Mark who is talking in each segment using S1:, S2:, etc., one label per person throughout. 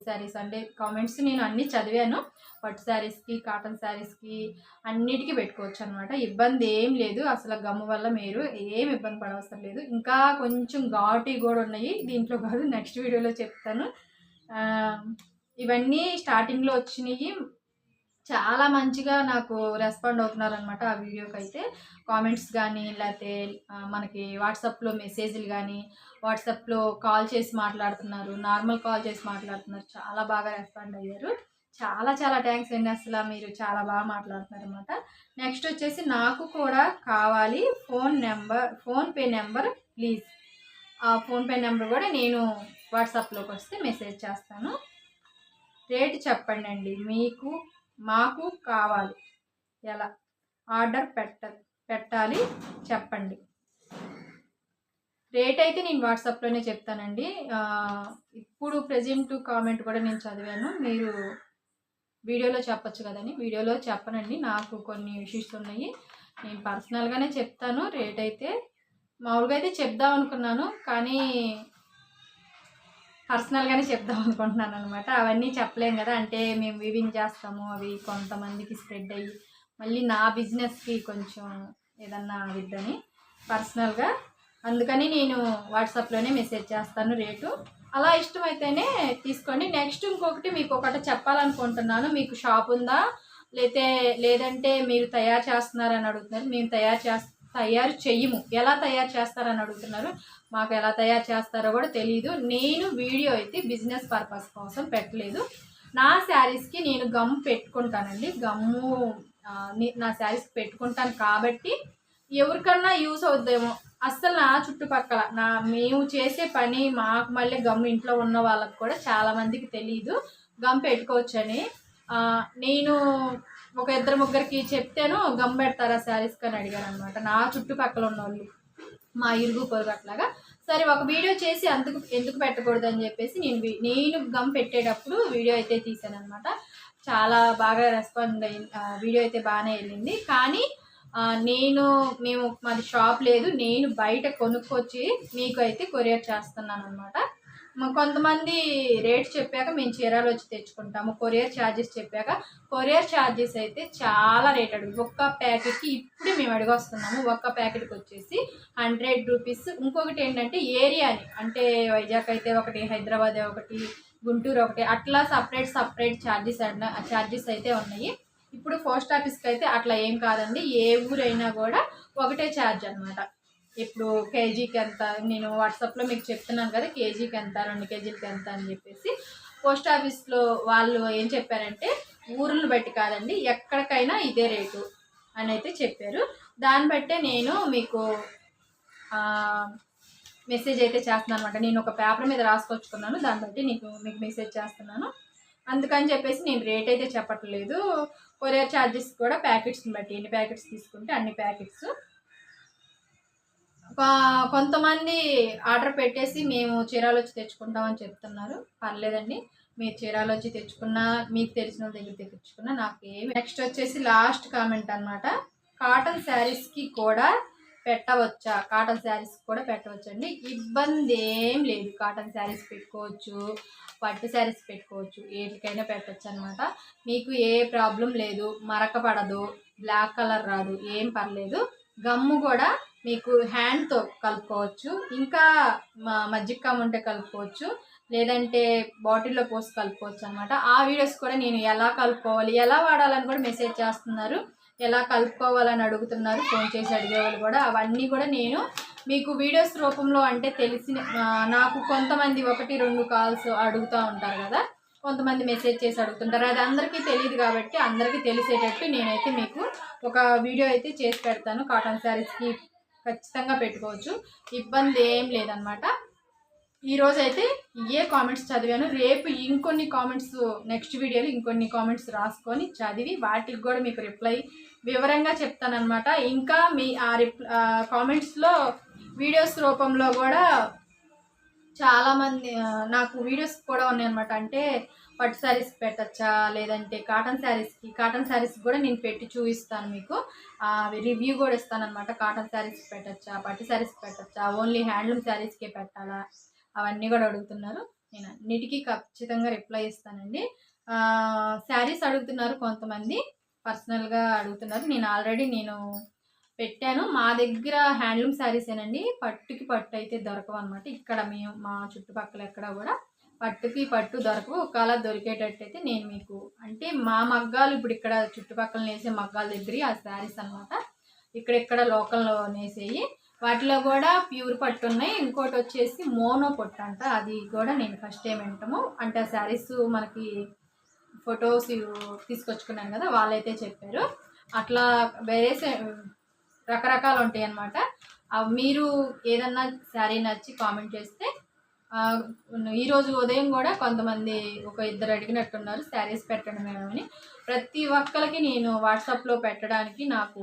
S1: శారీస్ అంటే కామెంట్స్ నేను అన్నీ చదివాను. పట్టు శారీస్‌కి, కాటన్ శారీస్‌కి అన్నిటికి పెట్టుకోవచ్చు అనమాట. ఇబ్బంది ఏం లేదు. అసలు గమ్ము వల్ల మీరు ఏమి ఇబ్బంది పడవసరం లేదు. ఇంకా కొంచెం ఘాటువి కూడా ఉన్నాయి. దీంట్లో కాదు, నెక్స్ట్ వీడియోలో చెప్తాను. ఇవన్నీ స్టార్టింగ్‌లో వచ్చినయి. చాలా మంచిగా నాకు రెస్పాండ్ అవుతున్నారనమాట ఆ వీడియోకైతే. కామెంట్స్ కానీ, లేతే మనకి వాట్సాప్‌లో మెసేజ్‌లు గానీ, వాట్సాప్‌లో కాల్ చేసి మాట్లాడుతున్నారు. నార్మల్ కాల్ చేసి మాట్లాడుతున్నారు. చాలా బాగా రెస్పాండ్ అయ్యారు. చాలా చాలా థ్యాంక్స్ అండి. అసల మీరు చాలా బాగా మాట్లాడుతున్నారనమాట. నెక్స్ట్ వచ్చేసి నాకు కూడా కావాలి ఫోన్‌పే నెంబర్ ప్లీజ్. ఆ ఫోన్‌పే నెంబర్ కూడా నేను వాట్సాప్‌లోకి వస్తే మెసేజ్ చేస్తాను. రేట్ చెప్పండండి. మాకు కావాలి. ఎలా ఆర్డర్ పెట్టాలి చెప్పండి. రేట్ అయితే నేను వాట్సాప్‌లోనే చెప్తానండి. ఇప్పుడు ప్రెజెంట్ కామెంట్ కూడా నేను చదివాను. మీరు వీడియోలో చెప్పొచ్చు కదని. వీడియోలో చెప్పనండి. నాకు కొన్ని ఇష్యూస్ ఉన్నాయి. నేను పర్సనల్‌గానే చెప్తాను. రేట్ అయితే మామూలుగా అయితే చెప్దాం అనుకున్నాను. కానీ పర్సనల్‌గానే చెప్దాం అనుకుంటున్నాను అనమాట. అవన్నీ చెప్పలేం కదా! అంటే మేము వీవింగ్ చేస్తాము. అవి కొంతమందికి స్ప్రెడ్ అయ్యి మళ్ళీ నా బిజినెస్‌కి కొంచెం ఏదన్నా అవుద్దని పర్సనల్‌గా. అందుకని నేను వాట్సాప్‌లోనే మెసేజ్ చేస్తాను రేటు. అలా ఇష్టమైతేనే తీసుకోండి. నెక్స్ట్ ఇంకొకటి మీకు ఒకటి చెప్పాలనుకుంటున్నాను. మీకు షాప్ ఉందా? లేదంటే మీరు తయారు చేస్తున్నారని అడుగుతున్నారు. మేము తయారు చెయ్యము. ఎలా తయారు చేస్తారని అడుగుతున్నారు. మాకు ఎలా తయారు చేస్తారో కూడా తెలీదు. నేను వీడియో అయితే బిజినెస్ పర్పస్ కోసం పెట్టలేదు. నా శారీస్‌కి నేను గమ్ పెట్టుకుంటానండి. గమ్ము నా శారీస్‌కి పెట్టుకుంటాను కాబట్టి ఎవరికన్నా యూస్ అవుద్దేమో. అస్సలు నా చుట్టుపక్కల మేము చేసే పని మాకు మళ్ళీ గమ్ ఇంట్లో ఉన్న వాళ్ళకి కూడా చాలామందికి తెలీదు గమ్ పెట్టుకోవచ్చని. నేను ఒక ఇద్దరు ముగ్గురికి చెప్తేను గమ్ పెడతారా శారీస్‌కి అని అడిగారనమాట. నా చుట్టుపక్కల ఉన్నోళ్ళు, మా ఇరుగు పొరుగు అట్లాగా. సరే ఒక వీడియో చేసి ఎందుకు పెట్టకూడదని చెప్పేసి నేను గమ్ పెట్టేటప్పుడు వీడియో అయితే తీసాననమాట. చాలా బాగా రెస్పాండ్ అయింది. వీడియో అయితే బాగానే వెళ్ళింది. కానీ మాది షాప్ లేదు. నేను బయట కొనుక్కొచ్చి మీకు అయితే కొరియర్ చేస్తున్నాను అనమాట. కొంతమంది రేట్ చెప్పాక మేము చీరాలు వచ్చి తెచ్చుకుంటాము. కొరియర్ ఛార్జెస్ చెప్పాక కొరియర్ ఛార్జెస్ అయితే చాలా రేట్ అడుగు. ఒక్క ప్యాకెట్కి ఇప్పుడే మేము అడిగొస్తున్నాము. ఒక్క ప్యాకెట్కి వచ్చేసి 100 రూపీస్. ఇంకొకటి ఏంటంటే ఏరియాని, అంటే వైజాగ్ అయితే ఒకటి, హైదరాబాద్ ఒకటి, గుంటూరు ఒకటి, అట్లా సపరేట్ ఛార్జెస్ అయితే ఉన్నాయి. ఇప్పుడు పోస్ట్ ఆఫీస్కి అయితే అట్లా ఏం కాదండి. ఏ ఊరైనా కూడా ఒకటే ఛార్జ్ అనమాట. ఇప్పుడు కేజీకి ఎంత, నేను వాట్సాప్లో మీకు చెప్తున్నాను కదా, కేజీకి ఎంత, 2 కేజీలకి ఎంత అని చెప్పేసి. పోస్ట్ ఆఫీస్లో వాళ్ళు ఏం చెప్పారంటే ఊర్లను బట్టి కాదండి, ఎక్కడికైనా ఇదే రేటు అని అయితే చెప్పారు. దాన్ని బట్టే నేను మీకు మెసేజ్ అయితే చేస్తున్నాను అనమాట. నేను ఒక పేపర్ మీద రాసుకొచ్చుకున్నాను. దాన్ని బట్టి మీకు మెసేజ్ చేస్తున్నాను. అందుకని చెప్పేసి నేను రేట్ అయితే చెప్పట్లేదు. కొరియర్ ఛార్జెస్ కూడా ప్యాకెట్స్ని బట్టి, ఎన్ని ప్యాకెట్స్ తీసుకుంటే అన్ని ప్యాకెట్స్. కొంతమంది ఆర్డర్ పెట్టేసి మేము చీరాలు వచ్చి తెచ్చుకుంటామని చెప్తున్నారు. పర్లేదండి, మీరు చీరాలు వచ్చి తెచ్చుకున్నా, మీకు తెలిసిన దగ్గర తెచ్చుకున్నా నాకేమి. నెక్స్ట్ వచ్చేసి లాస్ట్ కామెంట్ అనమాట. కాటన్ శారీస్కి కూడా పెట్టవచ్చా? కాటన్ శారీస్ కూడా పెట్టవచ్చండి. ఇబ్బంది ఏం లేదు. కాటన్ శారీస్ పెట్టుకోవచ్చు, పట్టు శారీస్ పెట్టుకోవచ్చు, ఏటికైనా పెట్టచ్చు అనమాట. మీకు ఏ ప్రాబ్లం లేదు. మరక పడదు, బ్లాక్ కలర్ రాదు, ఏం పర్లేదు. గమ్ము కూడా మీకు హ్యాండ్తో కలుపుకోవచ్చు. ఇంకా మజ్జిగ ఉంటే కలుపుకోవచ్చు, లేదంటే బాటిల్లో పోసి కలుపుకోవచ్చు అనమాట. ఆ వీడియోస్ కూడా నేను ఎలా కలుపుకోవాలి, ఎలా వాడాలని కూడా మెసేజ్ చేస్తున్నారు. ఎలా కలుపుకోవాలని అడుగుతున్నారు ఫోన్ చేసి అడిగేవాళ్ళు కూడా. అవన్నీ కూడా నేను మీకు వీడియోస్ రూపంలో, అంటే నాకు కొంతమంది 1-2 కాల్స్ అడుగుతూ ఉంటారు కదా, కొంతమంది మెసేజ్ చేసి అడుగుతుంటారు. అది అందరికీ తెలియదు కాబట్టి అందరికీ తెలిసేటట్టు నేనైతే మీకు ఒక వీడియో అయితే చేసి పెడతాను. కాటన్ శారీస్కి ఖచ్చితంగా పెట్టుకోవచ్చు, ఇబ్బంది ఏం లేదనమాట. ఈరోజు అయితే ఏ కామెంట్స్ చదివాను. రేపు ఇంకొన్ని కామెంట్స్, నెక్స్ట్ వీడియోలో ఇంకొన్ని కామెంట్స్ రాసుకొని చదివి వాటికి కూడా మీకు రిప్లై వివరంగా చెప్తానమాట. ఇంకా మీ కామెంట్స్లో వీడియోస్ రూపంలో కూడా చాలామంది నాకు వీడియోస్ కూడా ఉన్నాయన్నమాట. అంటే పట్టు శారీస్ పెట్టచ్చా, లేదంటే కాటన్ శారీస్కి కూడా నేను పెట్టి చూపిస్తాను మీకు. రివ్యూ కూడా ఇస్తానన్నమాట. కాటన్ శారీస్ పెట్టచ్చా, పట్టు శారీస్ పెట్టచ్చా, ఓన్లీ హ్యాండ్లూమ్ శారీస్కే పెట్టాలా, అవన్నీ కూడా అడుగుతున్నారు. నేను అన్నిటికీ ఖచ్చితంగా రిప్లై ఇస్తానండి. శారీస్ అడుగుతున్నారు కొంతమంది, పర్సనల్గా అడుగుతున్నారు. నేను ఆల్రెడీ పెట్టాను. మా దగ్గర హ్యాండ్లూమ్ శారీసేనండి, పట్టుకి పట్టు అయితే దొరకవు అనమాట. ఇక్కడ మా చుట్టుపక్కల ఎక్కడ కూడా పట్టుకి పట్టు దొరకవు. ఒకవేళ దొరికేటట్టయితే నేను మీకు, అంటే మా మగ్గాలు ఇప్పుడు ఇక్కడ చుట్టుపక్కల నేసే మగ్గాల దగ్గర ఆ శారీస్ అనమాట, ఇక్కడెక్కడ లోకల్లో నేసేయి, వాటిలో కూడా ప్యూర్ పట్టు ఉన్నాయి. ఇంకోటి వచ్చేసి మోనో పట్టు అంట, అది కూడా నేను ఫస్ట్ టైం వింటాము. అంటే ఆ శారీస్ మనకి ఫొటోస్ తీసుకొచ్చుకున్నాను కదా, వాళ్ళైతే చెప్పారు. అట్లా వేరే రకరకాలు ఉంటాయి అన్నమాట. మీరు ఏదన్నా శారీ నచ్చి కామెంట్ చేస్తే, ఈరోజు ఉదయం కూడా కొంతమంది ఒక ఇద్దరు అడిగినట్టున్నారు శారీస్ పెట్టడం అని. ప్రతి ఒక్కరికి నేను వాట్సాప్లో పెట్టడానికి నాకు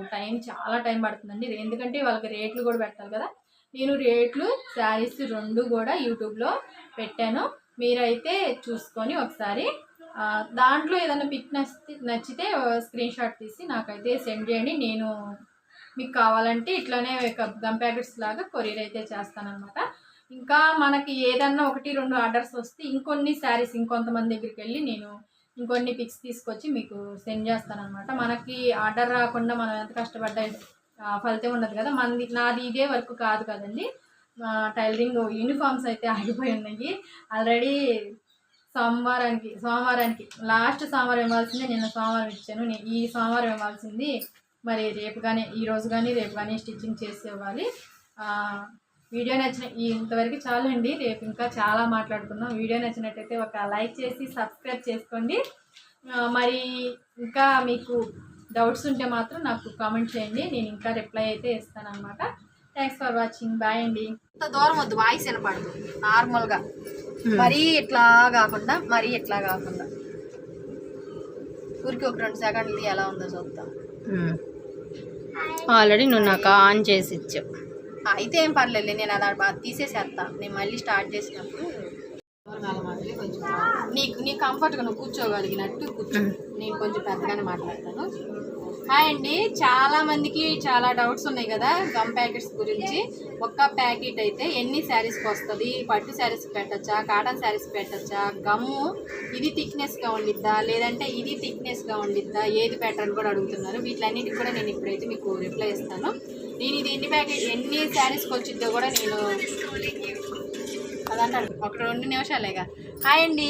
S1: చాలా టైం పడుతుందండి, ఎందుకంటే వాళ్ళకి రేట్లు కూడా పెట్టాలి కదా. నేను రేట్లు, శారీస్ రెండు కూడా యూట్యూబ్లో పెట్టాను. మీరైతే చూసుకొని ఒకసారి దాంట్లో ఏదైనా పిక్ నచ్చితే స్క్రీన్ షాట్ తీసి నాకైతే సెండ్ చేయండి. నేను మీకు కావాలంటే ఇట్లానే గమ్ ప్యాకెట్స్ లాగా కొరియర్ అయితే చేస్తానన్నమాట. ఇంకా మనకి ఏదన్నా 1-2 ఆర్డర్స్ వస్తే ఇంకొన్ని శారీస్ ఇంకొంతమంది దగ్గరికి వెళ్ళి నేను ఇంకొన్ని పిక్స్ తీసుకొచ్చి మీకు సెండ్ చేస్తానన్నమాట. మనకి ఆర్డర్ రాకుండా మనం ఎంత కష్టపడ్డా ఫలితం ఉండదు కదా. నాది ఇదే వర్క్ కాదు కదండి, టైలరింగ్ యూనిఫామ్స్ అయితే ఆగిపోయి ఉన్నాయి ఆల్రెడీ. సోమవారానికి లాస్ట్ సోమవారం ఇవ్వాల్సిందే, నిన్న సోమవారం ఇచ్చాను. ఈ సోమవారం ఇవ్వాల్సింది మరి రేపు కానీ, ఈరోజు కానీ రేపు కానీ స్టిచ్చింగ్ చేసి ఇవ్వాలి. వీడియో నచ్చిన ఇంతవరకు చాలండి, రేపు ఇంకా చాలా మాట్లాడుకుందాం. వీడియో నచ్చినట్టయితే ఒక లైక్ చేసి సబ్స్క్రైబ్ చేసుకోండి. మరి ఇంకా మీకు డౌట్స్ ఉంటే మాత్రం నాకు కామెంట్ చేయండి, నేను ఇంకా రిప్లై అయితే ఇస్తాను అనమాట. థ్యాంక్స్ ఫర్ వాచింగ్, బాయ్ అండి. ఇంత దూరం వద్దు, వాయిస్ వినపడదు, నార్మల్గా మరీ ఇట్లా కాకుండా ఊరికి ఒక 2 సెకండ్లు ఎలా ఉందో చూద్దాం.
S2: ఆల్రెడీ నువ్వు నాకు ఆన్ చేసి ఇచ్చావు,
S1: అయితే ఏం పర్లేదు, నేను అలా తీసేసేస్తా. నేను మళ్ళీ స్టార్ట్ చేసినప్పుడు కొంచెం నీ కంఫర్ట్గా నువ్వు కూర్చోగలిగినట్టు కూర్చో. నేను కొంచెం పెద్దగానే మాట్లాడతాను. హాయ్ అండి, చాలా మందికి చాలా డౌట్స్ ఉన్నాయి కదా గమ్ ప్యాకెట్స్ గురించి. ఒక్క ప్యాకెట్ అయితే ఎన్ని శారీస్కి వస్తుంది, పట్టు శారీస్కి పెట్టచ్చా, కాటన్ శారీస్కి పెట్టచ్చా, గమ్ము ఇది థిక్నెస్గా ఉండిద్దా లేదంటే ఇది థిక్నెస్గా ఉండిద్దా, ఏది పెట్టాలని కూడా అడుగుతున్నారు. వీటిలన్నిటికి కూడా నేను ఇప్పుడైతే మీకు రిప్లై ఇస్తాను. నేను ఇది ఎన్ని శారీస్కి వచ్చిద్దో కూడా నేను అదంటాను. ఒక 2 నిమిషాలేగా. హాయ్ అండి,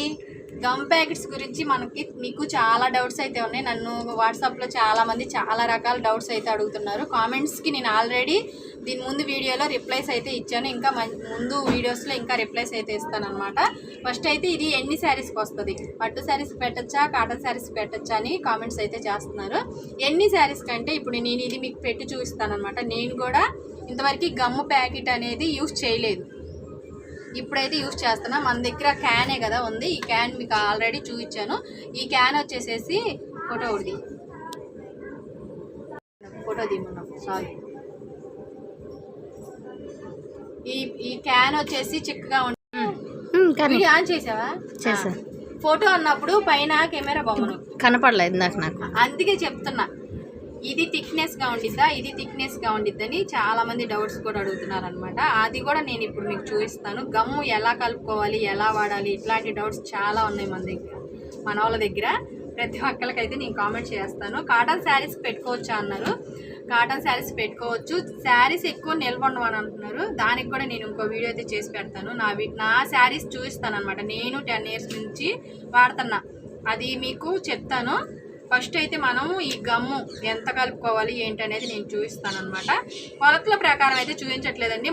S1: గమ్ ప్యాకెట్స్ గురించి మీకు చాలా డౌట్స్ అయితే ఉన్నాయి. నన్ను వాట్సాప్లో చాలామంది చాలా రకాల డౌట్స్ అయితే అడుగుతున్నారు. కామెంట్స్కి నేను ఆల్రెడీ దీని ముందు వీడియోలో రిప్లైస్ అయితే ఇచ్చాను, ఇంకా ముందు వీడియోస్లో ఇంకా రిప్లైస్ అయితే ఇస్తాను అనమాట. ఫస్ట్ అయితే ఇది ఎన్ని శారీస్కి వస్తుంది, పట్టు శారీస్కి పెట్టచ్చా, కాటన్ శారీస్కి పెట్టచ్చా అని కామెంట్స్ అయితే చేస్తున్నారు. ఎన్ని శారీస్ కంటే ఇప్పుడు నేను ఇది మీకు పెట్టి చూపిస్తాను అనమాట. నేను కూడా ఇంతవరకు గమ్ము ప్యాకెట్ అనేది యూజ్ చేయలేదు, ఇప్పుడైతే యూజ్ చేస్తున్నా. మన దగ్గర క్యానే కదా ఉంది, ఈ క్యాన్ మీకు ఆల్రెడీ చూపించాను. ఈ క్యాన్ వచ్చేసేసి ఫోటో తీయమన్నప్పుడు సారీ, ఈ క్యాన్ వచ్చేసి చిక్కగా ఉంటుంది. ఆన్ చేసావా?
S2: చేసా.
S1: ఫోటో అన్నప్పుడు పైన కెమెరా బొమ్మను
S2: కనపడలేదు నాకు,
S1: అందుకే చెప్తున్నా. ఇది థిక్నెస్గా ఉండిద్దా, ఇది థిక్నెస్గా ఉండిద్దని చాలామంది డౌట్స్ కూడా అడుగుతున్నారు అనమాట. అది కూడా నేను ఇప్పుడు మీకు చూపిస్తాను. గమ్ము ఎలా కలుపుకోవాలి, ఎలా వాడాలి, ఇట్లాంటి డౌట్స్ చాలా ఉన్నాయి మన వాళ్ళ దగ్గర. ప్రతి ఒక్కరికైతే నేను కామెంట్ చేస్తాను. కాటన్ శారీస్ పెట్టుకోవచ్చా అన్నారు. కాటన్ శారీస్ పెట్టుకోవచ్చు, శారీస్ ఎక్కువ నిల్వ ఉండవని అంటున్నారు. దానికి కూడా నేను ఇంకో వీడియో అయితే చేసి పెడతాను. నా శారీస్ చూపిస్తాను అనమాట. నేను 10 years నుంచి వాడుతున్నా, అది మీకు చెప్తాను. ఫస్ట్ అయితే మనము ఈ గమ్ము ఎంత కలుపుకోవాలి ఏంటనేది నేను చూపిస్తాను అనమాట. కొలతల ప్రకారం అయితే చూపించట్లేదండి,